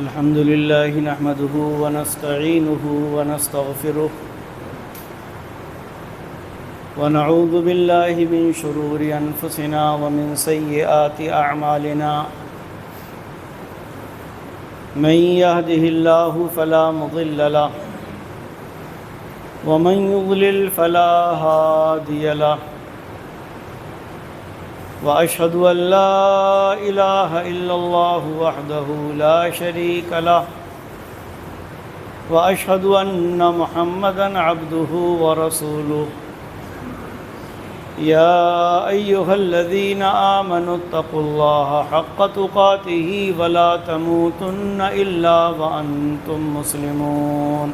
الحمد لله نحمده ونستعينه ونستغفره ونعوذ بالله من شرور أنفسنا ومن سيئات أعمالنا من يهده الله فلا مضل له ومن يضلل فلا هادي له وأشهد أن لا إله إلا الله وحده لا شريك له وأشهد أن محمدًا عبده ورسوله يا أيها الذين آمنوا اتقوا الله حق تقاته ولا تموتن إلا وأنتم مسلمون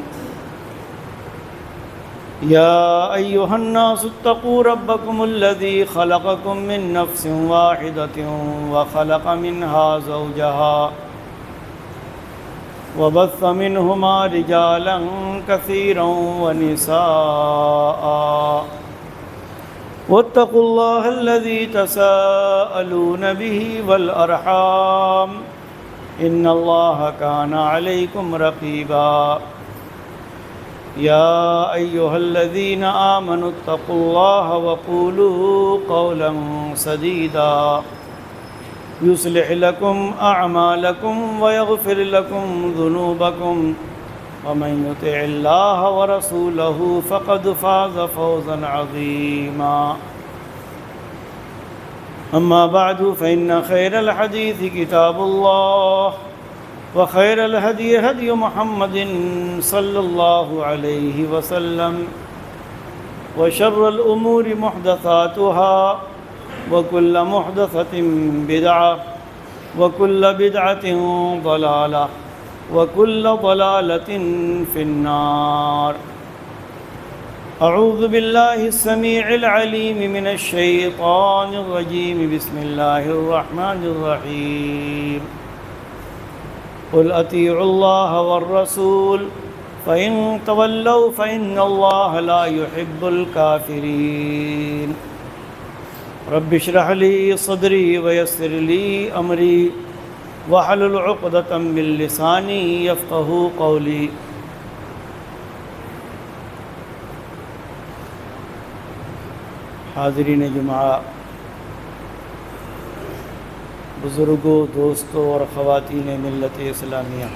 يا أيها الناس اتقوا ربكم الذي خلقكم من نفس واحدة وخلق منها زوجها وبث منهما رجالا كثيرا ونساء واتقوا الله الذي تساءلون به والأرحام إن الله كان عليكم رقيبا يا أيها الذين آمنوا اتقوا الله وقولوا قولا سديدا يصلح لكم أعمالكم ويغفر لكم ذنوبكم ومن يطع الله ورسوله فقد فاز فوزا عظيما أما بعد فإن خير الحديث كتاب الله وخير الهدي هدي محمد صلى الله عليه وسلم وشر الأمور محدثاتها وكل محدثة بدعة وكل بدعة ضلالة وكل ضلالة في النار أعوذ بالله السميع العليم من الشيطان الرجيم بسم الله الرحمن الرحيم قل أطيعوا الله والرسول فإن تولوا فإن الله لا يحب الكافرين رب اشرح لي صدري ويسر لي أمري واحلل عقدة من لساني يفقهوا قولي حاضرین جمعہ، بزرگوں، دوستوں اور خواتین ملت اسلامیہ،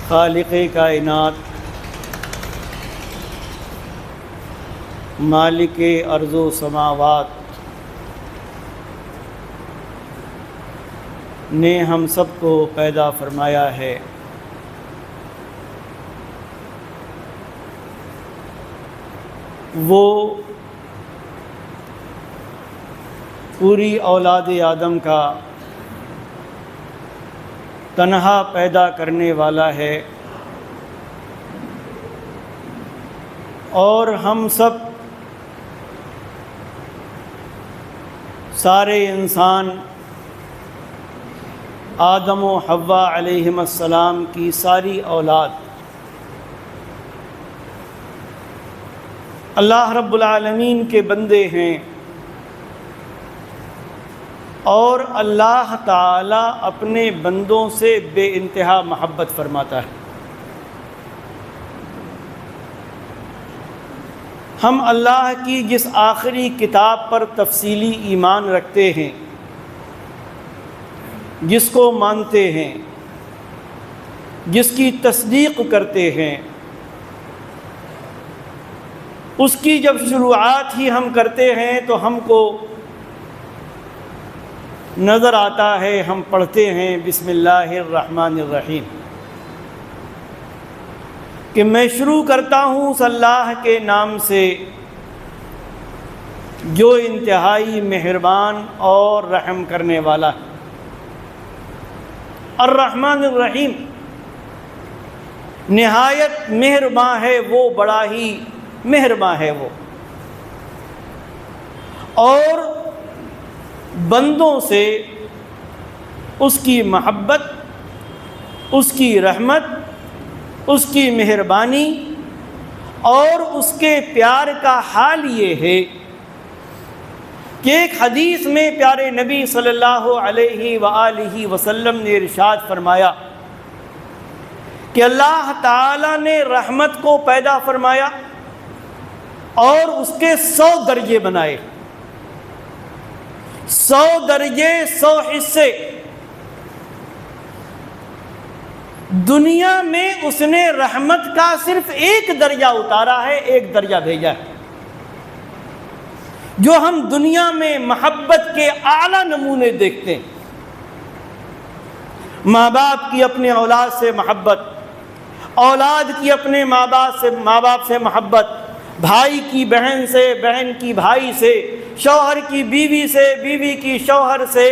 خالق کائنات، مالک ارض و سماوات نے ہم سب کو پیدا فرمایا ہے۔ وہ پوری اولاد آدم کا تنہا پیدا کرنے والا ہے، اور ہم سب سارے انسان آدم و حوا علیہم السلام کی ساری اولاد اللہ رب العالمین کے بندے ہیں، اور اللہ تعالی اپنے بندوں سے بے انتہا محبت فرماتا ہے۔ ہم اللہ کی جس آخری کتاب پر تفصیلی ایمان رکھتے ہیں، جس کو مانتے ہیں، جس کی تصدیق کرتے ہیں، اس کی جب شروعات ہی ہم کرتے ہیں تو ہم کو نظر آتا ہے، ہم پڑھتے ہیں بسم اللہ الرحمن الرحیم، کہ میں شروع کرتا ہوں اس اللہ کے نام سے جو انتہائی مہربان اور رحم کرنے والا ہے۔ الرحمن الرحیم، نہایت مہرباں ہے وہ، بڑا ہی مہرباں ہے وہ، اور بندوں سے اس کی محبت، اس کی رحمت، اس کی مہربانی اور اس کے پیار کا حال یہ ہے کہ ایک حدیث میں پیارے نبی صلی اللہ علیہ وآلہ وسلم نے ارشاد فرمایا کہ اللہ تعالیٰ نے رحمت کو پیدا فرمایا اور اس کے 100 درجے بنائے، 100 درجے، 100 حصے۔ دنیا میں اس نے رحمت کا صرف ایک درجہ اتارا ہے، ایک درجہ بھیجا ہے۔ جو ہم دنیا میں محبت کے اعلیٰ نمونے دیکھتے ہیں، ماں باپ کی اپنے اولاد سے محبت، اولاد کی اپنے ماں باپ سے محبت، بھائی کی بہن سے، بہن کی بھائی سے، شوہر کی بیوی سے، بیوی کی شوہر سے،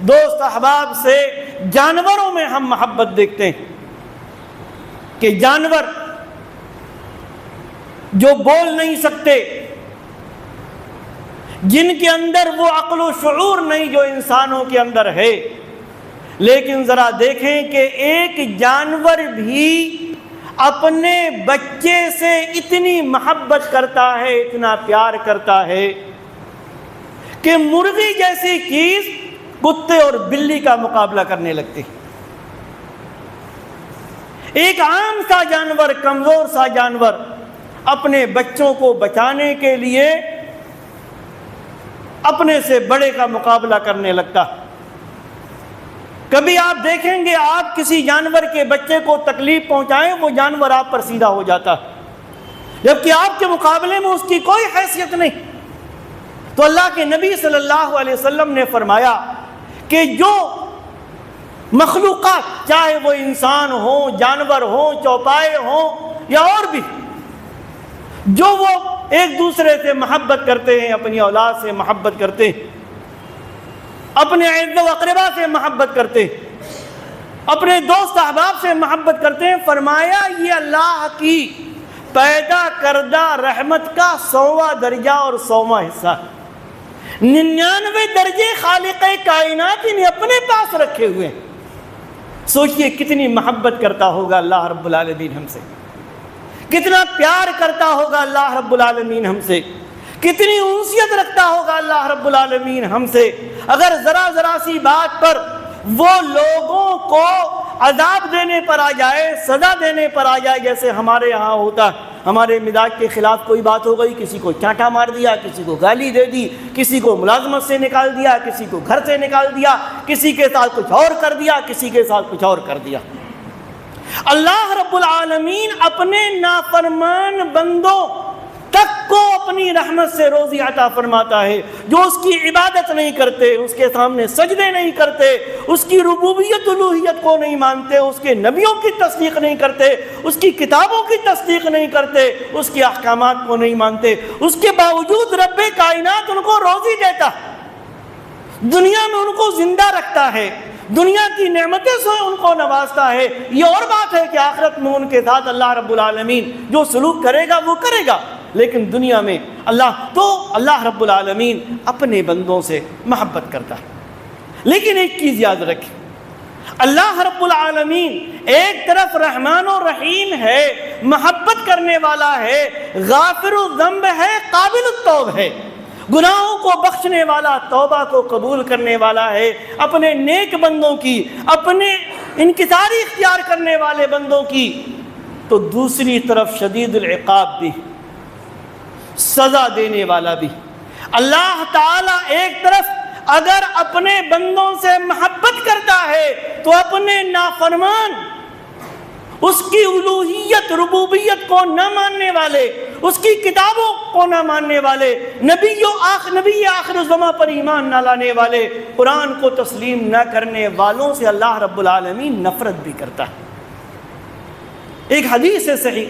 دوست احباب سے، جانوروں میں ہم محبت دیکھتے ہیں کہ جانور جو بول نہیں سکتے، جن کے اندر وہ عقل و شعور نہیں جو انسانوں کے اندر ہے، لیکن ذرا دیکھیں کہ ایک جانور بھی اپنے بچے سے اتنی محبت کرتا ہے، اتنا پیار کرتا ہے کہ مرغی جیسی چیز کتے اور بلی کا مقابلہ کرنے لگتی۔ ایک عام سا جانور، کمزور سا جانور اپنے بچوں کو بچانے کے لیے اپنے سے بڑے کا مقابلہ کرنے لگتا۔ کبھی آپ دیکھیں گے آپ کسی جانور کے بچے کو تکلیف پہنچائیں، وہ جانور آپ پر سیدھا ہو جاتا، جبکہ آپ کے مقابلے میں اس کی کوئی حیثیت نہیں۔ تو اللہ کے نبی صلی اللہ علیہ وسلم نے فرمایا کہ جو مخلوقات، چاہے وہ انسان ہوں، جانور ہوں، چوپائے ہوں یا اور بھی، جو وہ ایک دوسرے سے محبت کرتے ہیں، اپنی اولاد سے محبت کرتے ہیں، اپنے عزیز و اقربا سے محبت کرتے ہیں، اپنے دوست احباب سے محبت کرتے ہیں، فرمایا یہ اللہ کی پیدا کردہ رحمت کا 100واں درجہ اور 100واں حصہ، 99 درجے خالق کائنات نے اپنے پاس رکھے ہوئے ہیں۔ سوچئے کتنی محبت کرتا ہوگا اللہ رب العالمین ہم سے، کتنا پیار کرتا ہوگا اللہ رب العالمین ہم سے، کتنی انسیت رکھتا ہوگا اللہ رب العالمین ہم سے۔ اگر ذرا سی بات پر وہ لوگوں کو عذاب دینے پر آ جائے، سزا دینے پر آ جائے، جیسے ہمارے یہاں ہوتا، ہمارے مزاج کے خلاف کوئی بات ہو گئی، کسی کو چانٹا مار دیا، کسی کو گالی دے دی، کسی کو ملازمت سے نکال دیا، کسی کو گھر سے نکال دیا، کسی کے ساتھ کچھ اور کر دیا، کسی کے ساتھ کچھ اور کر دیا۔ اللہ رب العالمین اپنے نافرمان بندوں تک کو اپنی رحمت سے روزی عطا فرماتا ہے، جو اس کی عبادت نہیں کرتے، اس کے سامنے سجدے نہیں کرتے، اس کی ربوبیت الوہیت کو نہیں مانتے، اس کے نبیوں کی تصدیق نہیں کرتے، اس کی کتابوں کی تصدیق نہیں کرتے، اس کے احکامات کو نہیں مانتے، اس کے باوجود رب کائنات ان کو روزی دیتا، دنیا میں ان کو زندہ رکھتا ہے، دنیا کی نعمتیں سے ان کو نوازتا ہے۔ یہ اور بات ہے کہ آخرت میں ان کے ساتھ اللہ رب العالمین جو سلوک کرے گا وہ کرے گا، لیکن دنیا میں اللہ رب العالمین اپنے بندوں سے محبت کرتا ہے۔ لیکن ایک چیز یاد رکھیں، اللہ رب العالمین ایک طرف رحمان و رحیم ہے، محبت کرنے والا ہے، غافر الذنب ہے، قابل التوب ہے، گناہوں کو بخشنے والا، توبہ کو قبول کرنے والا ہے، اپنے نیک بندوں کی، اپنے انکساری اختیار کرنے والے بندوں کی، تو دوسری طرف شدید العقاب بھی، سزا دینے والا بھی۔ اللہ تعالیٰ ایک طرف اگر اپنے بندوں سے محبت کرتا ہے تو اپنے نافرمان، اس کی الوہیت ربوبیت کو نہ ماننے والے، اس کی کتابوں کو نہ ماننے والے، نبی آخر الزماں پر ایمان نہ لانے والے، قرآن کو تسلیم نہ کرنے والوں سے اللہ رب العالمین نفرت بھی کرتا ہے۔ ایک حدیث ہے صحیح،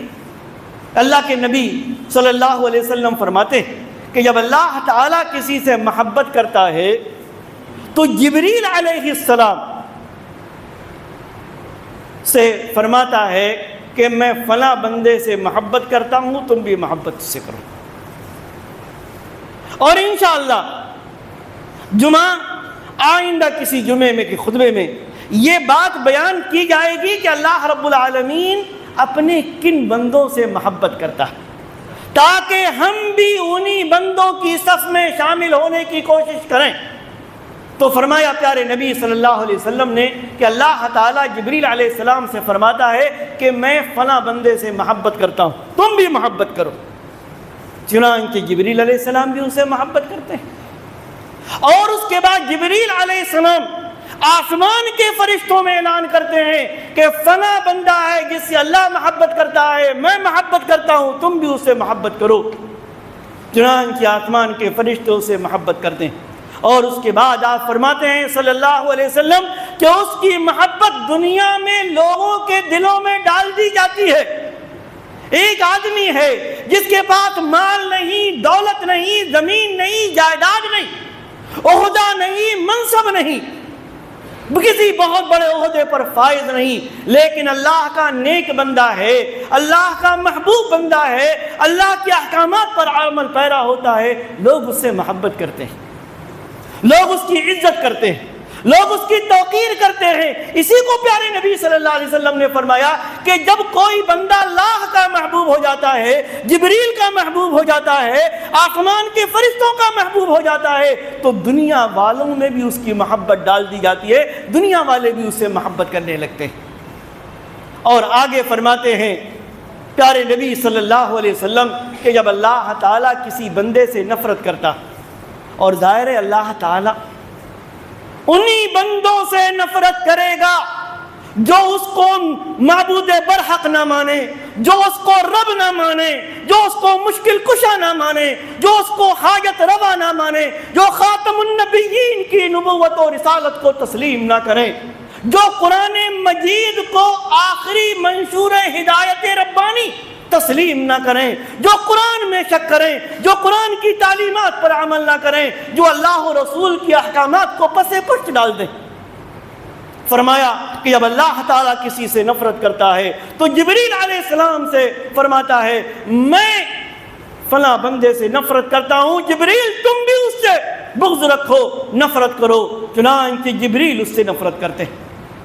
اللہ کے نبی صلی اللہ علیہ وسلم فرماتے ہیں کہ جب اللہ تعالیٰ کسی سے محبت کرتا ہے تو جبریل علیہ السلام سے فرماتا ہے کہ میں فلاں بندے سے محبت کرتا ہوں، تم بھی محبت سے کرو۔ اور انشاءاللہ جمعہ آئندہ کسی جمعے میں کہ خطبے میں یہ بات بیان کی جائے گی کہ اللہ رب العالمین اپنے کن بندوں سے محبت کرتا ہے۔ تاکہ ہم بھی انہی بندوں کی صف میں شامل ہونے کی کوشش کریں۔ تو فرمایا پیارے نبی صلی اللہ علیہ وسلم نے کہ اللہ تعالیٰ جبریل علیہ السلام سے فرماتا ہے کہ میں فلاں بندے سے محبت کرتا ہوں، تم بھی محبت کرو۔ چنانچہ جبریل علیہ السلام بھی ان سے محبت کرتے ہیں، اور اس کے بعد جبریل علیہ السلام آسمان کے فرشتوں میں اعلان کرتے ہیں کہ فلاں بندہ ہے جس سے اللہ محبت کرتا ہے، میں محبت کرتا ہوں، تم بھی اس سے محبت کرو۔ چنانچہ آسمان کے فرشتوں سے محبت کرتے ہیں، اور اس کے بعد آپ فرماتے ہیں صلی اللہ علیہ وسلم کہ اس کی محبت دنیا میں لوگوں کے دلوں میں ڈال دی جاتی ہے۔ ایک آدمی ہے جس کے پاس مال نہیں، دولت نہیں، زمین نہیں، جائیداد نہیں، عہدہ نہیں، منصب نہیں، کسی بہت بڑے عہدے پر فائز نہیں، لیکن اللہ کا نیک بندہ ہے، اللہ کا محبوب بندہ ہے، اللہ کے احکامات پر عمل پیرا ہوتا ہے، لوگ اس سے محبت کرتے ہیں، لوگ اس کی عزت کرتے ہیں، لوگ اس کی توقیر کرتے ہیں۔ اسی کو پیارے نبی صلی اللہ علیہ وسلم نے فرمایا کہ جب کوئی بندہ اللہ کا محبوب ہو جاتا ہے، جبریل کا محبوب ہو جاتا ہے، آسمان کے فرشتوں کا محبوب ہو جاتا ہے، تو دنیا والوں میں بھی اس کی محبت ڈال دی جاتی ہے، دنیا والے بھی اس سے محبت کرنے لگتے ہیں۔ اور آگے فرماتے ہیں پیارے نبی صلی اللہ علیہ وسلم کہ جب اللہ تعالیٰ کسی بندے سے نفرت کرتا، اور ظاہر ہے اللہ تعالیٰ انہی بندوں سے نفرت کرے گا جو اس کو معبود برحق نہ مانے، جو اس کو رب نہ مانے، جو اس کو مشکل کشا نہ مانے، جو اس کو حاجت روا نہ مانے، جو خاتم النبیین کی نبوت و رسالت کو تسلیم نہ کریں، جو قرآن مجید کو آخری منشور ہدایت ربانی تسلیم نہ کریں، جو قرآن میں شک کریں، جو قرآن کی تعلیمات پر عمل نہ کریں، جو اللہ و رسول کی احکامات کو پس پشت ڈال دیں۔ فرمایا کہ جب اللہ تعالیٰ کسی سے نفرت کرتا ہے تو جبریل علیہ السلام سے فرماتا ہے میں فلاں بندے سے نفرت کرتا ہوں، جبریل تم بھی اس سے بغض رکھو، نفرت کرو۔ چنانچہ جبریل اس سے نفرت کرتے ہیں۔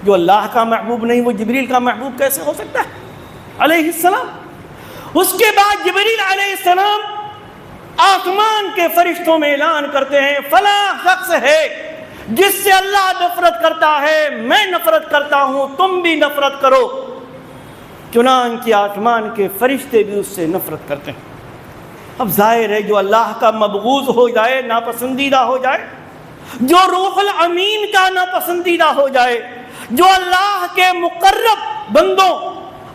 جو اللہ کا محبوب نہیں وہ جبریل کا محبوب کیسے ہو سکتا ہے علیہ السلام؟ اس کے بعد جبریل علیہ السلام آسمان کے فرشتوں میں اعلان کرتے ہیں فلاں شخص ہے جس سے اللہ نفرت کرتا ہے، میں نفرت کرتا ہوں، تم بھی نفرت کرو۔ چنانچہ آسمان کے فرشتے بھی اس سے نفرت کرتے ہیں۔ اب ظاہر ہے جو اللہ کا مبغوض ہو جائے، ناپسندیدہ ہو جائے، جو روح الامین کا ناپسندیدہ ہو جائے، جو اللہ کے مقرب بندوں،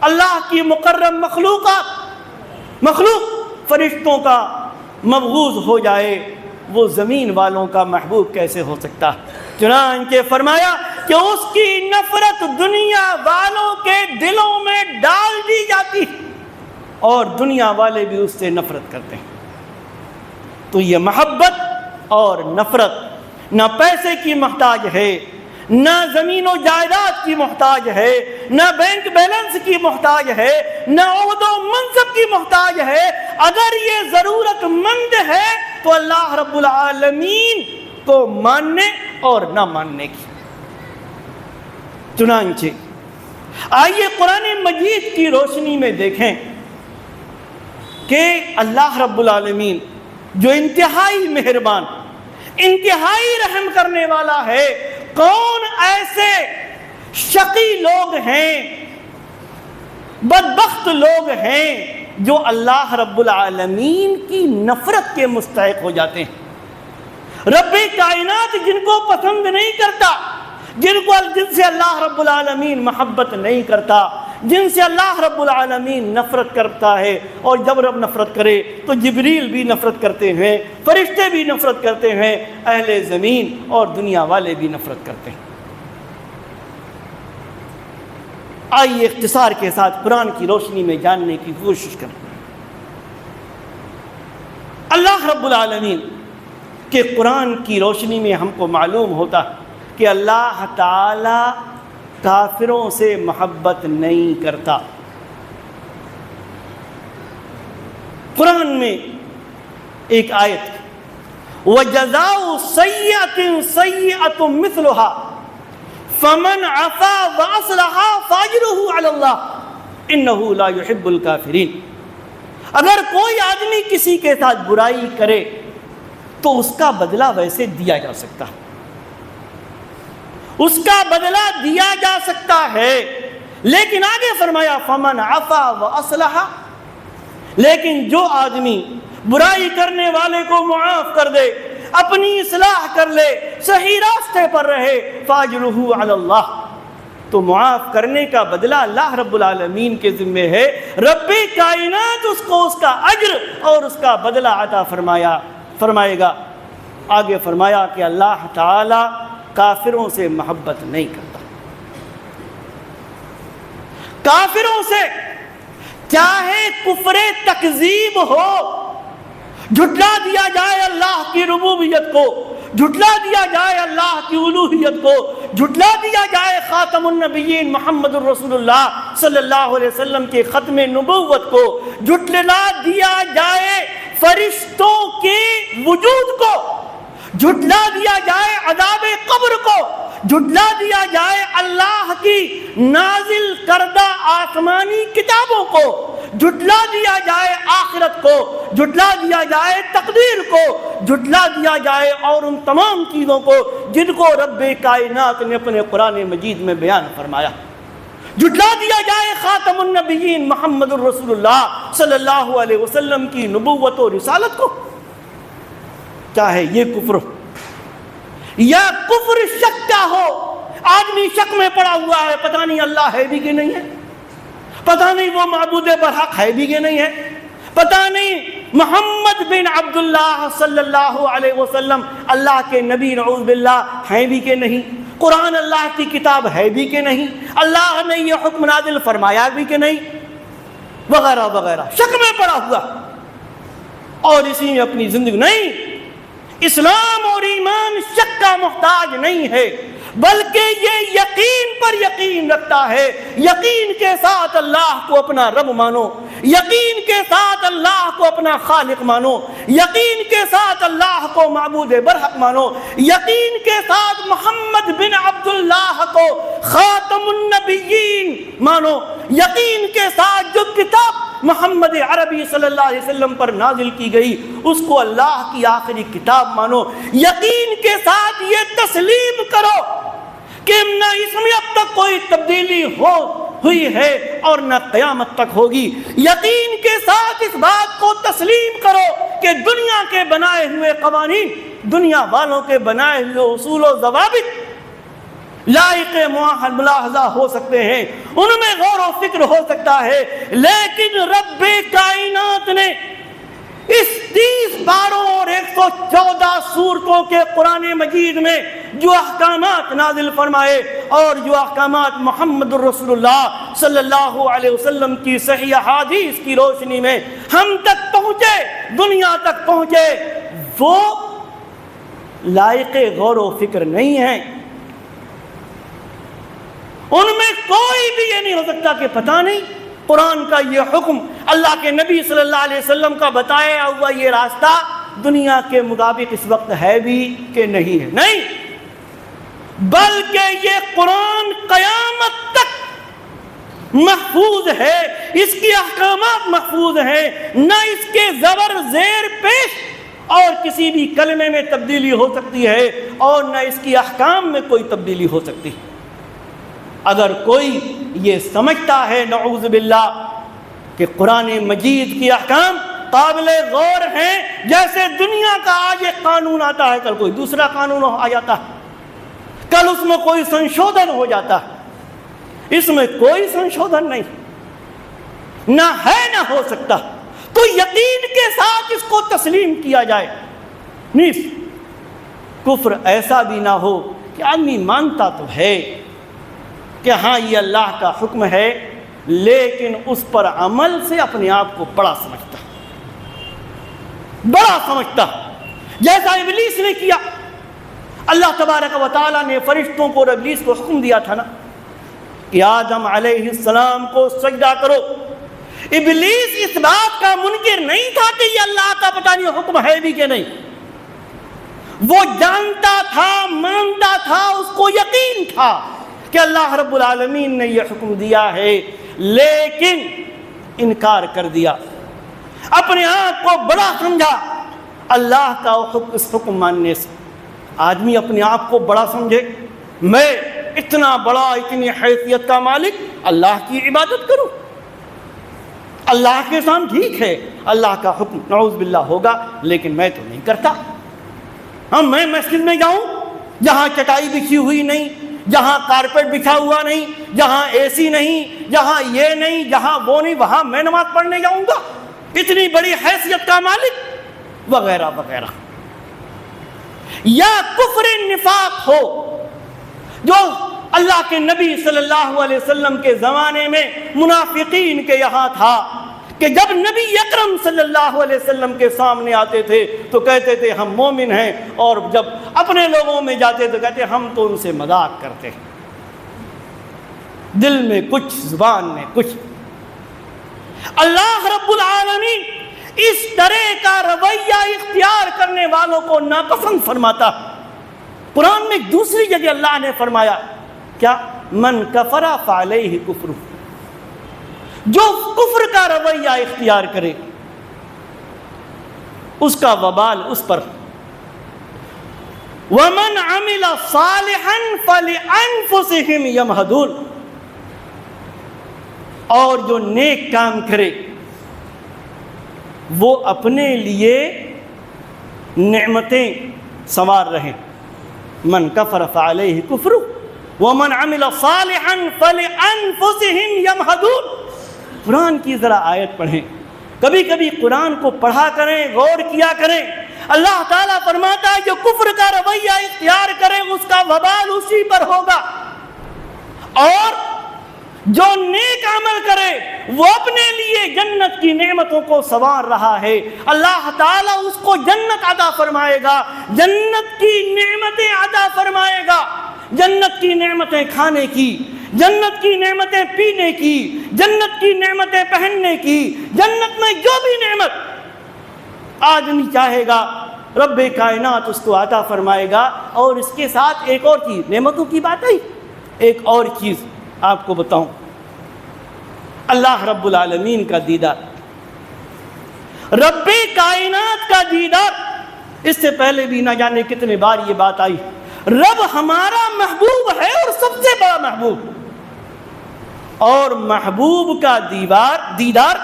اللہ کی مقرب مخلوق فرشتوں کا مبغوض ہو جائے، وہ زمین والوں کا محبوب کیسے ہو سکتا؟ چنانچہ فرمایا کہ اس کی نفرت دنیا والوں کے دلوں میں ڈال دی جاتی اور دنیا والے بھی اس سے نفرت کرتے ہیں۔ تو یہ محبت اور نفرت نہ پیسے کی محتاج ہے، نہ زمین و جائیداد کی محتاج ہے، نہ بینک بیلنس کی محتاج ہے، نہ عہد و منصب کی محتاج ہے۔ اگر یہ ضرورت مند ہے تو اللہ رب العالمین کو ماننے اور نہ ماننے کی۔ چنانچہ آئیے قرآن مجید کی روشنی میں دیکھیں کہ اللہ رب العالمین جو انتہائی مہربان، انتہائی رحم کرنے والا ہے، کون ایسے شقی لوگ ہیں، بدبخت لوگ ہیں جو اللہ رب العالمین کی نفرت کے مستحق ہو جاتے ہیں۔ رب کائنات جن کو پسند نہیں کرتا، جن سے اللہ رب العالمین محبت نہیں کرتا، جن سے اللہ رب العالمین نفرت کرتا ہے، اور جب رب نفرت کرے تو جبریل بھی نفرت کرتے ہیں، فرشتے بھی نفرت کرتے ہیں، اہل زمین اور دنیا والے بھی نفرت کرتے ہیں۔ آئیے اختصار کے ساتھ قرآن کی روشنی میں جاننے کی کوشش کریں۔ اللہ رب العالمین کے قرآن کی روشنی میں ہم کو معلوم ہوتا کہ اللہ تعالی کافروں سے محبت نہیں کرتا۔ قرآن میں ایک آیت وَجَزَاءُ سَيِّئَةٍ سَيِّئَةٌ مِثْلُهَا فَمَنْ عَفَا وَأَصْلَحَ فَأَجْرُهُ عَلَى اللَّهِ إِنَّهُ لَا يُحِبُّ الْكَافِرِينَ۔ اگر کوئی آدمی کسی کے ساتھ برائی کرے تو اس کا بدلہ ویسے دیا جا سکتا ہے، اس کا بدلہ دیا جا سکتا ہے، لیکن آگے فرمایا فمن عفا واصلح، لیکن جو آدمی برائی کرنے والے کو معاف کر دے، اپنی اصلاح کر لے، صحیح راستے پر رہے، فاجرہ علی اللہ، تو معاف کرنے کا بدلہ اللہ رب العالمین کے ذمے ہے۔ رب کائنات اس کو اس کا اجر اور اس کا بدلہ عطا فرمائے گا۔ آگے فرمایا کہ اللہ تعالی کافروں سے محبت نہیں کرتا، کافروں سے چاہے کفر تکذیب ہو، جھٹلا دیا جائے اللہ کی ربوبیت کو، جھٹلا دیا جائے اللہ کی الوہیت کو، جھٹلا دیا جائے خاتم النبیین محمد الرسول اللہ صلی اللہ علیہ وسلم کے ختم نبوت کو، جھٹلا دیا جائے فرشتوں کے وجود کو، جھٹلا دیا جائے عذاب قبر کو، جھٹلا دیا جائے اللہ کی نازل کردہ آسمانی کتابوں کو، جھٹلا دیا جائے آخرت کو، جھٹلا دیا جائے تقدیر کو، جھٹلا دیا جائے اور ان تمام چیزوں کو جن کو رب کائنات نے اپنے قرآن مجید میں بیان فرمایا، جھٹلا دیا جائے خاتم النبیین محمد الرسول اللہ صلی اللہ علیہ وسلم کی نبوت و رسالت کو، چاہے یہ کفر ہو یا کفر شک کا ہو۔ آدمی شک میں پڑا ہوا ہے، پتہ نہیں اللہ ہے بھی کہ نہیں ہے، پتہ نہیں وہ معبود برحق ہے بھی کہ نہیں ہے، پتہ نہیں محمد بن عبداللہ صلی اللہ علیہ وسلم اللہ کے نبی نعوذ باللہ ہیں بھی کہ نہیں، قرآن اللہ کی کتاب ہے بھی کہ نہیں، اللہ نے یہ حکم نازل فرمایا بھی کہ نہیں، وغیرہ وغیرہ، شک میں پڑا ہوا اور اسی میں اپنی زندگی نہیں۔ اسلام اور ایمان شک کا محتاج نہیں ہے، بلکہ یہ یقین پر یقین رکھتا ہے، یقین کے ساتھ اللہ کو اپنا رب مانو، یقین کے ساتھ اللہ کو اپنا خالق مانو، یقین کے ساتھ اللہ کو معبود برحق مانو، یقین کے ساتھ محمد بن عبداللہ کو خاتم النبیین مانو، یقین کے ساتھ جو کتاب محمد عربی صلی اللہ علیہ وسلم پر نازل کی گئی اس کو اللہ کی آخری کتاب مانو، یقین کے ساتھ یہ تسلیم کرو کہ نہ اس میں اب تک کوئی تبدیلی ہوئی ہے اور نہ قیامت تک ہوگی، یقین کے ساتھ اس بات کو تسلیم کرو کہ دنیا کے بنائے ہوئے قوانین، دنیا والوں کے بنائے ہوئے اصول و ضوابط لائق ملاحظہ ہو سکتے ہیں، ان میں غور و فکر ہو سکتا ہے، لیکن رب کائنات نے اس 30 پاروں اور 114 سورتوں کے قرآن مجید میں جو احکامات نازل فرمائے اور جو احکامات محمد الرسول اللہ صلی اللہ علیہ وسلم کی صحیح احادیث کی روشنی میں ہم تک پہنچے، دنیا تک پہنچے، وہ لائق غور و فکر نہیں ہیں۔ ان میں کوئی بھی یہ نہیں ہو سکتا کہ پتہ نہیں قرآن کا یہ حکم، اللہ کے نبی صلی اللہ علیہ وسلم کا بتایا ہوا یہ راستہ دنیا کے مطابق اس وقت ہے بھی کہ نہیں ہے، نہیں، بلکہ یہ قرآن قیامت تک محفوظ ہے، اس کی احکامات محفوظ ہیں، نہ اس کے زبر زیر پیش اور کسی بھی کلمے میں تبدیلی ہو سکتی ہے اور نہ اس کی احکام میں کوئی تبدیلی ہو سکتی ہے۔ اگر کوئی یہ سمجھتا ہے نعوذ باللہ کہ قرآن مجید کی احکام قابل غور ہیں، جیسے دنیا کا آج ایک قانون آتا ہے کل کوئی دوسرا قانون آ جاتا ہے، کل اس میں کوئی سنشودھن ہو جاتا ہے، اس میں کوئی سنشودھن نہیں، نہ ہے نہ ہو سکتا، تو یقین کے ساتھ اس کو تسلیم کیا جائے۔ نہیں، کفر ایسا بھی نہ ہو کہ آدمی مانتا تو ہے کہ ہاں یہ اللہ کا حکم ہے، لیکن اس پر عمل سے اپنے آپ کو بڑا سمجھتا جیسا ابلیس نے کیا۔ اللہ تبارک و تعالیٰ نے فرشتوں کو اور ابلیس کو حکم دیا تھا نا کہ آدم علیہ السلام کو سجدہ کرو۔ ابلیس اس بات کا منکر نہیں تھا کہ یہ اللہ کا پتہ نہیں حکم ہے بھی کہ نہیں، وہ جانتا تھا، مانتا تھا، اس کو یقین تھا کہ اللہ رب العالمین نے یہ حکم دیا ہے، لیکن انکار کر دیا۔ اپنے آپ کو بڑا سمجھا اللہ کا اس حکم ماننے سے۔ آدمی اپنے آپ کو بڑا سمجھے، میں اتنا بڑا، اتنی حیثیت کا مالک، اللہ کی عبادت کروں، اللہ کے سامنے ٹھیک ہے اللہ کا حکم نعوذ باللہ ہوگا، لیکن میں تو نہیں کرتا۔ ہم میں مسجد میں جاؤں جہاں چٹائی بچھی ہوئی نہیں، جہاں کارپیٹ بچھا ہوا نہیں، جہاں اے سی نہیں، جہاں یہ نہیں، جہاں وہ نہیں، وہاں میں نماز پڑھنے جاؤں گا؟ اتنی بڑی حیثیت کا مالک وغیرہ وغیرہ۔ یا کفر نفاق ہو جو اللہ کے نبی صلی اللہ علیہ وسلم کے زمانے میں منافقین کے یہاں تھا کہ جب نبی اکرم صلی اللہ علیہ وسلم کے سامنے آتے تھے تو کہتے تھے ہم مومن ہیں، اور جب اپنے لوگوں میں جاتے تو کہتے ہم تو ان سے مذاق کرتے ہیں، دل میں کچھ زبان میں کچھ۔ اللہ رب العالمین اس طرح کا رویہ اختیار کرنے والوں کو ناپسند فرماتا۔ قرآن میں ایک دوسری جگہ اللہ نے فرمایا کیا؟ من کفر فعلیہ کفر، جو کفر کا رویہ اختیار کرے اس کا وبال اس پر۔ ومن عمل صالحا فلانفسهم یمہدون، اور جو نیک کام کرے وہ اپنے لیے نعمتیں سنوار رہے۔ من کفر فعلیہ کفر ومن عمل صالحا فلانفسهم یمہدون۔ قرآن کی ذرا آیت پڑھیں، کبھی کبھی قرآن کو پڑھا کریں، غور کیا کریں۔ اللہ تعالیٰ فرماتا ہے جو کفر کا رویہ اختیار کرے اس کا وبال اسی پر ہوگا، اور جو نیک عمل کرے وہ اپنے لیے جنت کی نعمتوں کو سنوار رہا ہے۔ اللہ تعالیٰ اس کو جنت عطا فرمائے گا، جنت کی نعمتیں عطا فرمائے گا، جنت کی نعمتیں کھانے کی، جنت کی نعمتیں پینے کی، جنت کی نعمتیں پہننے کی، جنت میں جو بھی نعمت آدمی چاہے گا رب کائنات اس کو عطا فرمائے گا۔ اور اس کے ساتھ ایک اور چیز، نعمتوں کی بات آئی، ایک اور چیز آپ کو بتاؤں، اللہ رب العالمین کا دیدار، رب کائنات کا دیدار۔ اس سے پہلے بھی نہ جانے کتنے بار یہ بات آئی، رب ہمارا محبوب ہے اور سب سے بڑا محبوب، اور محبوب کا دیدار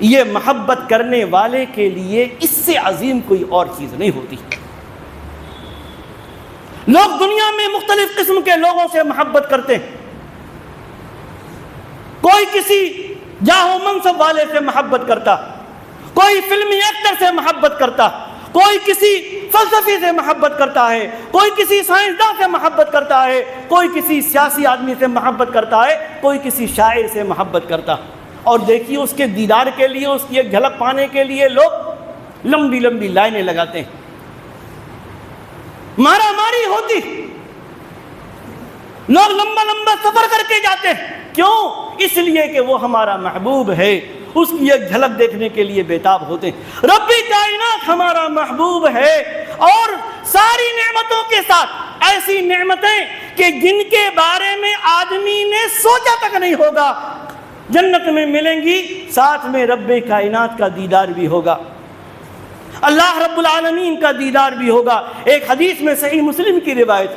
یہ محبت کرنے والے کے لیے اس سے عظیم کوئی اور چیز نہیں ہوتی۔ لوگ دنیا میں مختلف قسم کے لوگوں سے محبت کرتے ہیں، کوئی کسی جاہ و منصب والے سے محبت کرتا، کوئی فلمی ایکٹر سے محبت کرتا، کوئی کسی فلسفی سے محبت کرتا ہے، کوئی کسی سائنسداں سے محبت کرتا ہے، کوئی کسی سیاسی آدمی سے محبت کرتا ہے، کوئی کسی شاعر سے محبت کرتا۔ اور دیکھیے اس کے دیدار کے لیے، اس کی ایک جھلک پانے کے لیے لوگ لمبی لمبی لائنیں لگاتے ہیں، مارا ماری ہوتی، لوگ لمبا لمبا سفر کر کے جاتے ہیں۔ کیوں؟ اس لیے کہ وہ ہمارا محبوب ہے، اس کی ایک جھلک دیکھنے کے لیے بےتاب ہوتے ہیں۔ رب کائنات ہمارا محبوب ہے، اور ساری نعمتوں کے ساتھ ایسی نعمتیں کہ جن کے بارے میں آدمی نے سوچا تک نہیں ہوگا جنت میں ملیں گی، ساتھ میں رب کائنات کا دیدار بھی ہوگا، اللہ رب العالمین کا دیدار بھی ہوگا۔ ایک حدیث میں صحیح مسلم کی روایت،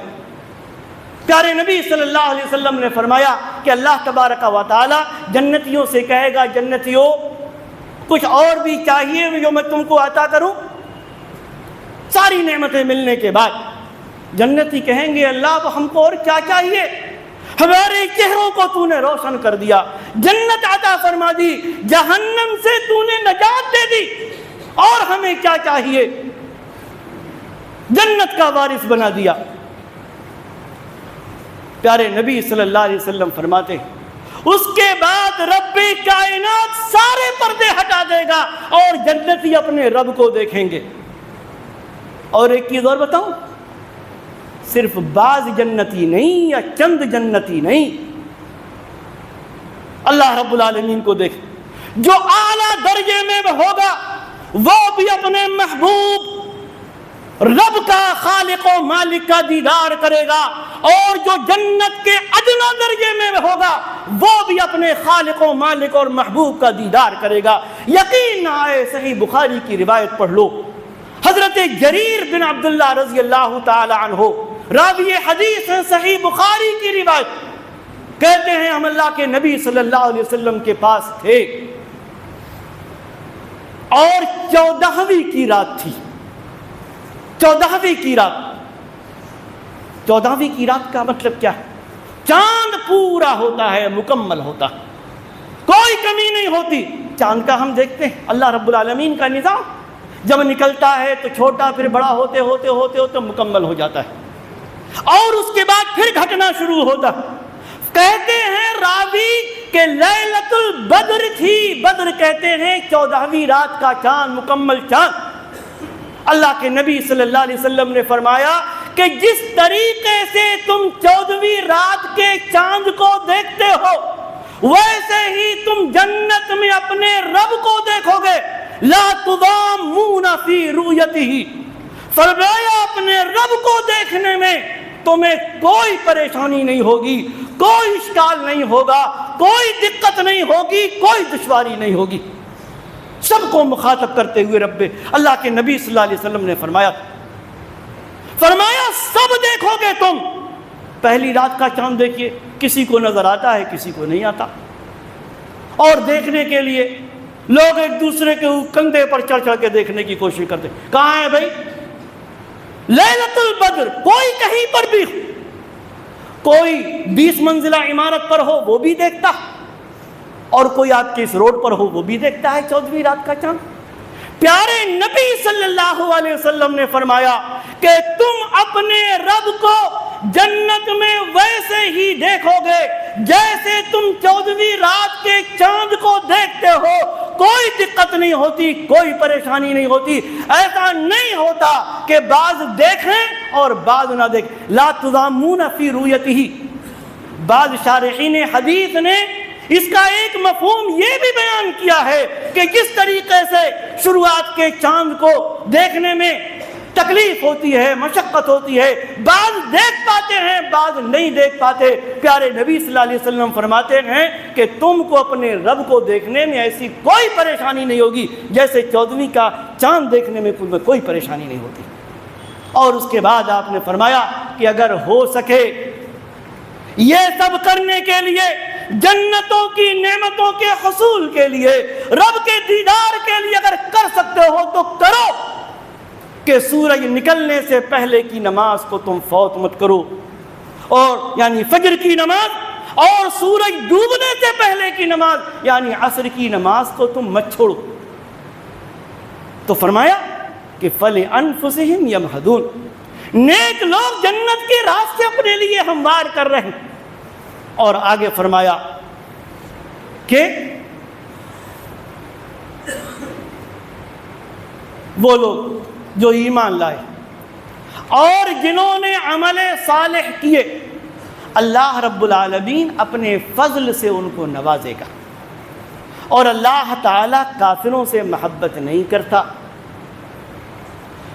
پیارے نبی صلی اللہ علیہ وسلم نے فرمایا کہ اللہ تبارک و تعالی جنتیوں سے کہے گا، جنتیوں کچھ اور بھی چاہیے جو میں تم کو عطا کروں؟ ساری نعمتیں ملنے کے بعد جنتی کہیں گے اللہ وہ ہم کو اور کیا چاہیے؟ ہمارے چہروں کو تو نے روشن کر دیا، جنت عطا فرما دی، جہنم سے تو نے نجات دے دی، اور ہمیں کیا چاہیے؟ جنت کا وارث بنا دیا۔ پیارے نبی صلی اللہ علیہ وسلم فرماتے ہیں اس کے بعد رب کائنات سارے پردے ہٹا دے گا اور جنتی اپنے رب کو دیکھیں گے۔ اور ایک چیز اور بتاؤں، صرف بعض جنتی نہیں یا چند جنتی نہیں، اللہ رب العالمین کو دیکھ، جو اعلیٰ درجے میں ہوگا وہ بھی اپنے محبوب رب کا، خالق و مالک کا دیدار کرے گا، اور جو جنت کے ادنیٰ درجے میں ہوگا وہ بھی اپنے خالق و مالک اور محبوب کا دیدار کرے گا۔ یقین نہ آئے صحیح بخاری کی روایت پڑھ لو، حضرت جریر بن عبداللہ رضی اللہ تعالی عنہ راوی حدیث ہیں، صحیح بخاری کی روایت، کہتے ہیں ہم اللہ کے نبی صلی اللہ علیہ وسلم کے پاس تھے اور 14ویں کی رات تھی۔ 14ویں کی رات، 14ویں کی رات کا مطلب کیا ہے؟ چاند پورا ہوتا ہے، مکمل ہوتا ہے، کوئی کمی نہیں ہوتی۔ چاند کا ہم دیکھتے ہیں اللہ رب العالمین کا نظام، جب نکلتا ہے تو چھوٹا، پھر بڑا ہوتے ہوتے ہوتے ہوتے مکمل ہو جاتا ہے، اور اس کے بعد پھر گھٹنا شروع ہوتا ہے۔ کہتے ہیں راوی کہ لیلۃ البدر تھی، بدر کہتے ہیں 14ویں رات کا چاند، مکمل چاند۔ اللہ کے نبی صلی اللہ علیہ وسلم نے فرمایا کہ جس طریقے سے تم 14ویں رات کے چاند کو دیکھتے ہو، ویسے ہی تم جنت میں اپنے رب کو دیکھو گے۔ لا تضامون فی رؤیتہ، فرمایا اپنے رب کو دیکھنے میں تمہیں کوئی پریشانی نہیں ہوگی، کوئی اشکال نہیں ہوگا، کوئی دقت نہیں ہوگی، کوئی دشواری نہیں ہوگی۔ سب کو مخاطب کرتے ہوئے رب اللہ کے نبی صلی اللہ علیہ وسلم نے فرمایا سب دیکھو گے تم۔ پہلی رات کا چاند دیکھیے، کسی کو نظر آتا ہے، کسی کو نہیں آتا، اور دیکھنے کے لیے لوگ ایک دوسرے کے کندھے پر چڑھ چڑھ کے دیکھنے کی کوشش کرتے۔ کہاں ہے بھائی لیلۃ البدر؟ کوئی کہیں پر بھی، کوئی 20 منزلہ عمارت پر ہو وہ بھی دیکھتا، اور کوئی آپ کے اس روڈ پر ہو وہ بھی دیکھتا ہے 14ویں رات کا چاند۔ پیارے نبی صلی اللہ علیہ وسلم نے فرمایا کہ تم اپنے رب کو جنت میں ویسے ہی دیکھو گے جیسے تم 14ویں رات کے چاند کو دیکھتے ہو، کوئی دقت نہیں ہوتی، کوئی پریشانی نہیں ہوتی۔ ایسا نہیں ہوتا کہ بعض دیکھیں اور بعض نہ دیکھیں۔ لا تضامون فی رؤیتہ۔ بعض شارحین حدیث نے اس کا ایک مفہوم یہ بھی بیان کیا ہے کہ جس طریقے سے شروعات کے چاند کو دیکھنے میں تکلیف ہوتی ہے، مشقت ہوتی ہے، بعض دیکھ پاتے ہیں، بعض نہیں دیکھ پاتے، پیارے نبی صلی اللہ علیہ وسلم فرماتے ہیں کہ تم کو اپنے رب کو دیکھنے میں ایسی کوئی پریشانی نہیں ہوگی جیسے 14ویں کا چاند دیکھنے میں تمہیں کوئی پریشانی نہیں ہوتی۔ اور اس کے بعد آپ نے فرمایا کہ اگر ہو سکے یہ سب کرنے کے لیے، جنتوں کی نعمتوں کے حصول کے لیے، رب کے دیدار کے لیے اگر کر سکتے ہو تو کرو کہ سورج نکلنے سے پہلے کی نماز کو تم فوت مت کرو، اور یعنی فجر کی نماز، اور سورج ڈوبنے سے پہلے کی نماز یعنی عصر کی نماز کو تم مت چھوڑو۔ تو فرمایا کہ فَلِأَنفُسِهِمْ يَمْهَدُونَ، نیک لوگ جنت کے راستے اپنے لیے ہموار کر رہے ہیں۔ اور آگے فرمایا کہ وہ لوگ جو ایمان لائے اور جنہوں نے عمل صالح کیے، اللہ رب العالمین اپنے فضل سے ان کو نوازے گا، اور اللہ تعالیٰ کافروں سے محبت نہیں کرتا۔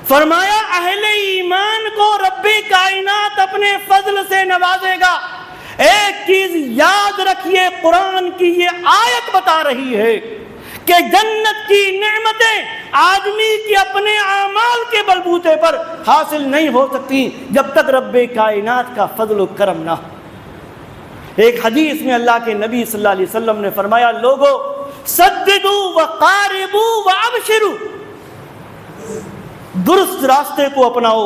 فرمایا اہل ایمان کو رب کائنات اپنے فضل سے نوازے گا۔ ایک چیز یاد رکھیے، قرآن کی یہ آیت بتا رہی ہے کہ جنت کی نعمتیں آدمی کے اپنے اعمال کے بلبوتے پر حاصل نہیں ہو سکتی جب تک رب کائنات کا فضل و کرم نہ ہو۔ ایک حدیث میں اللہ کے نبی صلی اللہ علیہ وسلم نے فرمایا، لوگو سددوا وقاربوا وابشروا، درست راستے کو اپناؤ،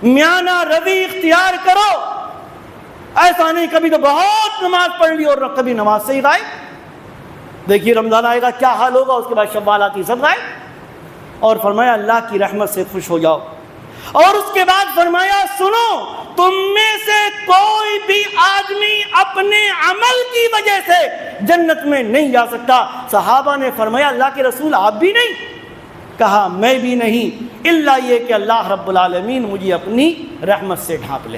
میانہ روی اختیار کرو۔ ایسا نہیں کبھی تو بہت نماز پڑھ لی اور کبھی نماز سے ہی غائب۔ دیکھیے رمضان آئے گا کیا حال ہوگا، اس کے بعد شوال آتی سب غائب۔ اور فرمایا اللہ کی رحمت سے خوش ہو جاؤ، اور اس کے بعد فرمایا سنو، تم میں سے کوئی بھی آدمی اپنے عمل کی وجہ سے جنت میں نہیں جا سکتا۔ صحابہ نے فرمایا اللہ کے رسول آپ بھی نہیں؟ کہا میں بھی نہیں، الا یہ کہ اللہ رب العالمین مجھے اپنی رحمت سے ڈھانپ لے۔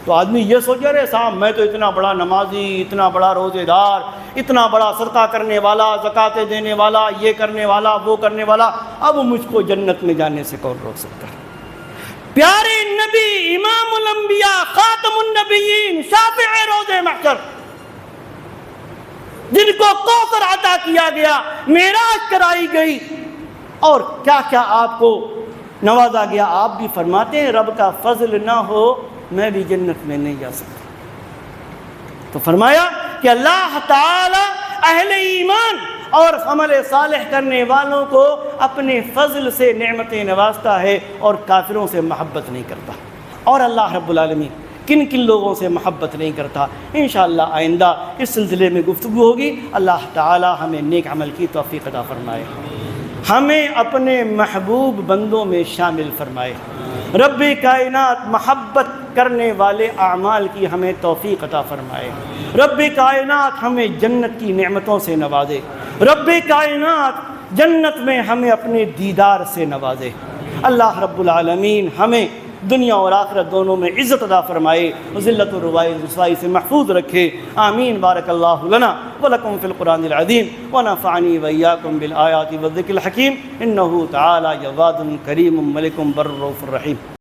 تو آدمی یہ سوچے رہے صاحب میں تو اتنا بڑا نمازی، اتنا بڑا روزے دار، اتنا بڑا صدقہ کرنے والا، زکوٰۃ دینے والا، یہ کرنے والا، وہ کرنے والا، اب مجھ کو جنت میں جانے سے کون روک سکتا ہے؟ پیارے نبی، امام الانبیاء، خاتم النبیین، شافع روز محشر، جن کو کوثر عطا کیا گیا، معراج کرائی گئی، اور کیا کیا آپ کو نوازا گیا۔ آپ بھی فرماتے ہیں رب کا فضل نہ ہو میں بھی جنت میں نہیں جا سکتا۔ تو فرمایا کہ اللہ تعالی اہل ایمان اور عمل صالح کرنے والوں کو اپنے فضل سے نعمتیں نوازتا ہے اور کافروں سے محبت نہیں کرتا۔ اور اللہ رب العالمین کن کن لوگوں سے محبت نہیں کرتا، انشاءاللہ آئندہ اس سلسلے میں گفتگو ہوگی۔ اللہ تعالی ہمیں نیک عمل کی توفیق عطا فرمائے، ہمیں اپنے محبوب بندوں میں شامل فرمائے۔ رب کائنات محبت کرنے والے اعمال کی ہمیں توفیق عطا فرمائے۔ رب کائنات ہمیں جنت کی نعمتوں سے نوازے۔ رب کائنات جنت میں ہمیں اپنے دیدار سے نوازے۔ اللہ رب العالمین ہمیں دنیا اور آخرت دونوں میں عزت عطا فرمائے، ذلت و رسوائی سے محفوظ رکھے۔ آمین۔ بارک اللہ لنا ولکم فی القرآن العظیم ونفعنی وإیاکم بالآیات والذکر الحکیم، انہ تعالی جواد کریم ملک بر رؤوف رحیم۔